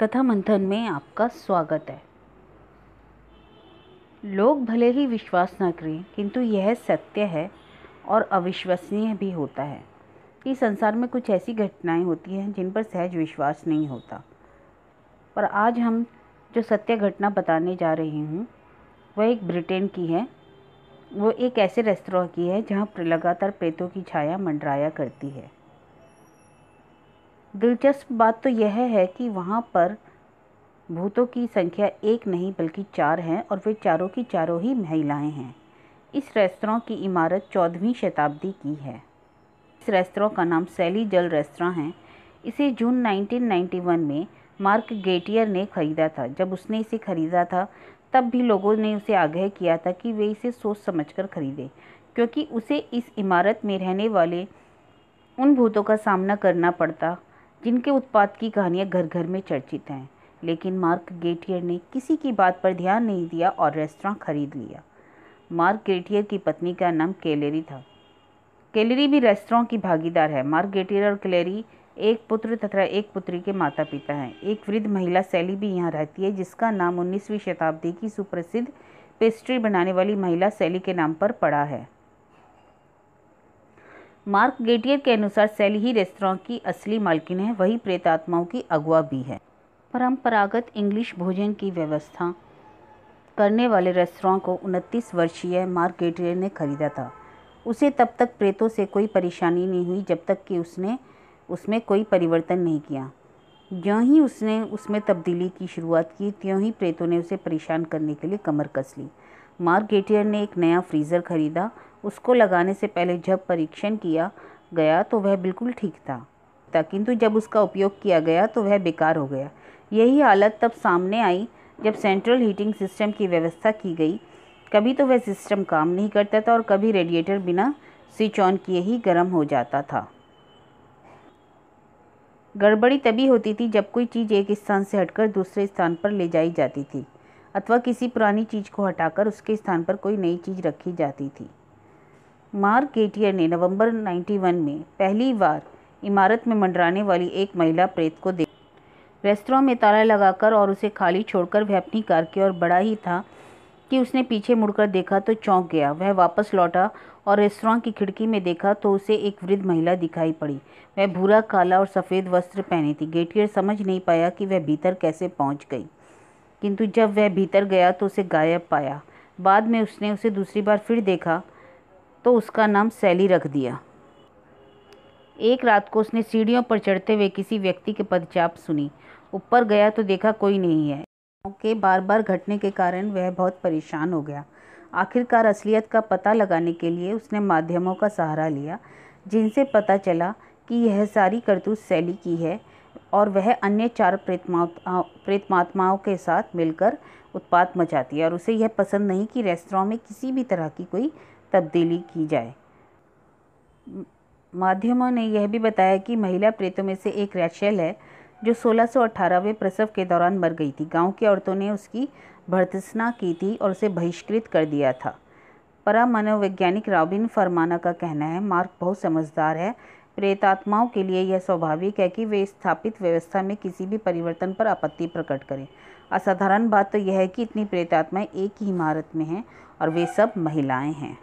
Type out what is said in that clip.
कथा मंथन में आपका स्वागत है। लोग भले ही विश्वास न करें, किंतु यह सत्य है और अविश्वसनीय भी होता है कि संसार में कुछ ऐसी घटनाएं होती हैं जिन पर सहज विश्वास नहीं होता। पर आज हम जो सत्य घटना बताने जा रही हूँ वह एक ब्रिटेन की है। वो एक ऐसे रेस्तरां की है जहाँ लगातार प्रेतों की छाया मंडराया करती है। दिलचस्प बात तो यह है कि वहाँ पर भूतों की संख्या एक नहीं बल्कि 4 हैं और वे चारों की चारों ही महिलाएं हैं। इस रेस्तरां की इमारत 14वीं शताब्दी की है। इस रेस्तरां का नाम सैली जल रेस्तरां है। इसे जून 1991 में मार्क गेटियर ने खरीदा था। जब उसने इसे खरीदा था तब भी लोगों ने उसे आगाह किया था कि वे इसे सोच समझकर खरीदे, क्योंकि उसे इस इमारत में रहने वाले उन भूतों का सामना करना पड़ता जिनके उत्पात की कहानियां घर घर में चर्चित हैं। लेकिन मार्क गेटियर ने किसी की बात पर ध्यान नहीं दिया और रेस्तरां खरीद लिया। मार्क गेटियर की पत्नी का नाम कैलेरी था। कैलेरी भी रेस्तरां की भागीदार है। मार्क गेटियर और कैलेरी एक पुत्र तथा एक पुत्री के माता पिता हैं। एक वृद्ध महिला सैली भी यहाँ रहती है, जिसका नाम 19वीं शताब्दी की सुप्रसिद्ध पेस्ट्री बनाने वाली महिला सैली के नाम पर पड़ा है। मार्क गेटियर के अनुसार सैली ही रेस्तरां की असली मालकिन है, वही प्रेतात्माओं की अगुआ भी है। परंपरागत इंग्लिश भोजन की व्यवस्था करने वाले रेस्तरां को 29 वर्षीय मार्क गेटियर ने खरीदा था। उसे तब तक प्रेतों से कोई परेशानी नहीं हुई जब तक कि उसने उसमें कोई परिवर्तन नहीं किया। ज्यों ही उसने उसमें तब्दीली की शुरुआत की, त्यों ही प्रेतों ने उसे परेशान करने के लिए कमर कस ली। मार्क गेटियर ने एक नया फ्रीज़र खरीदा। उसको लगाने से पहले जब परीक्षण किया गया तो वह बिल्कुल ठीक था, किंतु जब उसका उपयोग किया गया तो वह बेकार हो गया। यही हालत तब सामने आई जब सेंट्रल हीटिंग सिस्टम की व्यवस्था की गई। कभी तो वह सिस्टम काम नहीं करता था और कभी रेडिएटर बिना स्विच ऑन किए ही गर्म हो जाता था। गड़बड़ी तभी होती थी जब कोई चीज़ एक स्थान से हटकर दूसरे स्थान पर ले जाई जाती थी, अथवा किसी पुरानी चीज़ को हटाकर उसके स्थान पर कोई नई चीज़ रखी जाती थी। मार्क गेटियर ने नवंबर 91 में पहली बार इमारत में मंडराने वाली एक महिला प्रेत को देखा। रेस्तरां में ताला लगाकर और उसे खाली छोड़कर वह अपनी कार की ओर बढ़ा ही था कि उसने पीछे मुड़कर देखा तो चौंक गया। वह वापस लौटा और रेस्तरां की खिड़की में देखा तो उसे एक वृद्ध महिला दिखाई पड़ी। वह भूरा, काला और सफ़ेद वस्त्र पहनी थी। गेटियर समझ नहीं पाया कि वह भीतर कैसे पहुंच गई, किंतु जब वह भीतर गया तो उसे गायब पाया। बाद में उसने उसे दूसरी बार फिर देखा तो उसका नाम सैली रख दिया। एक रात को उसने सीढ़ियों पर चढ़ते हुए किसी व्यक्ति के पदचाप सुनी। ऊपर गया तो देखा कोई नहीं है। के बार बार घटने के कारण वह बहुत परेशान हो गया। आखिरकार असलियत का पता लगाने के लिए उसने माध्यमों का सहारा लिया, जिनसे पता चला कि यह सारी करतूत सैली की है और वह अन्य 4 प्रेतमात्माओं के साथ मिलकर उत्पात मचाती है और उसे यह पसंद नहीं कि रेस्तरां में किसी भी तरह की कोई तब्दीली की जाए। माध्यमों ने यह भी बताया कि महिला प्रेतों में से एक रैचेल है जो 1618वें प्रसव के दौरान मर गई थी। गांव की औरतों ने उसकी भर्त्सना की थी और उसे बहिष्कृत कर दिया था। परामनोवैज्ञानिक रॉबिन फरमाना का कहना है, मार्क बहुत समझदार है। प्रेतात्माओं के लिए यह स्वाभाविक है कि वे स्थापित व्यवस्था में किसी भी परिवर्तन पर आपत्ति प्रकट करें। असाधारण बात तो यह है कि इतनी प्रेतात्माएं एक ही इमारत में हैं और वे सब महिलाएं हैं।